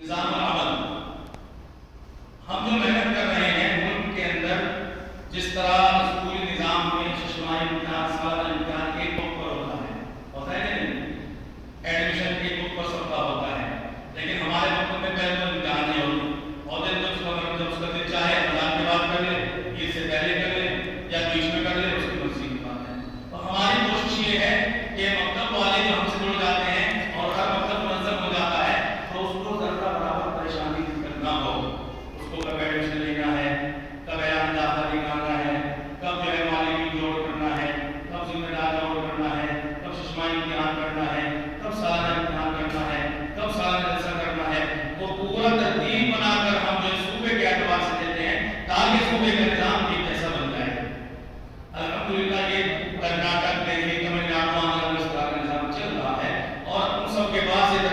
نظام العمل. ہم جو محنت کر رہے ہیں ملک کے اندر، جس طرح اسکولی نظام میں ششماہی امتحان، سالانہ امتحان ایک وقت پر ہوتا ہے کہ نہیں؟ ایڈمیشن ایک وقت پر سب کا ہوتا ہے، لیکن ہمارے ملک میں پہلے تو امتحان نہیں ہوتی، اور دن جب اس کا دن چاہے رمضان کے بعد کر لے، عید سے پہلے کر لے، یا بیچ میں کر لے، اس کی مرضی کی بات ہے. تو ہماری کوشش یہ ہے کہ مکتب والے جو ہم سے جڑ جاتے ہیں اور ہر مکتب منظم ہو جاتا ہے تو اس کو ذرا برابر پریشانی دقت نہ ہو. اس کو کب ایڈمیشن لینا ہے، کب اعلان داخلہ نکالنا ہے، کب جو ہے مالک جوڑ کرنا ہے، کب ذمہ دار جوڑ کرنا ہے، کب ششماہی امتحان کرنا ہے، کب سالانہ امتحان کرنا ہے، کب سالانہ جلسہ کرنا ہے، وہ پورا ترتیب بنا کر ہم جو صوبے کے اعتبار سے دیتے ہیں تاکہ صوبے کا نظام ایک جیسا بن جائے. الحمدللہ یہ کرناٹک، دہلی، تمل ناڈو، آندھرا پردیش کا نظام چل رہا ہے، اور ان سب کے بعد سے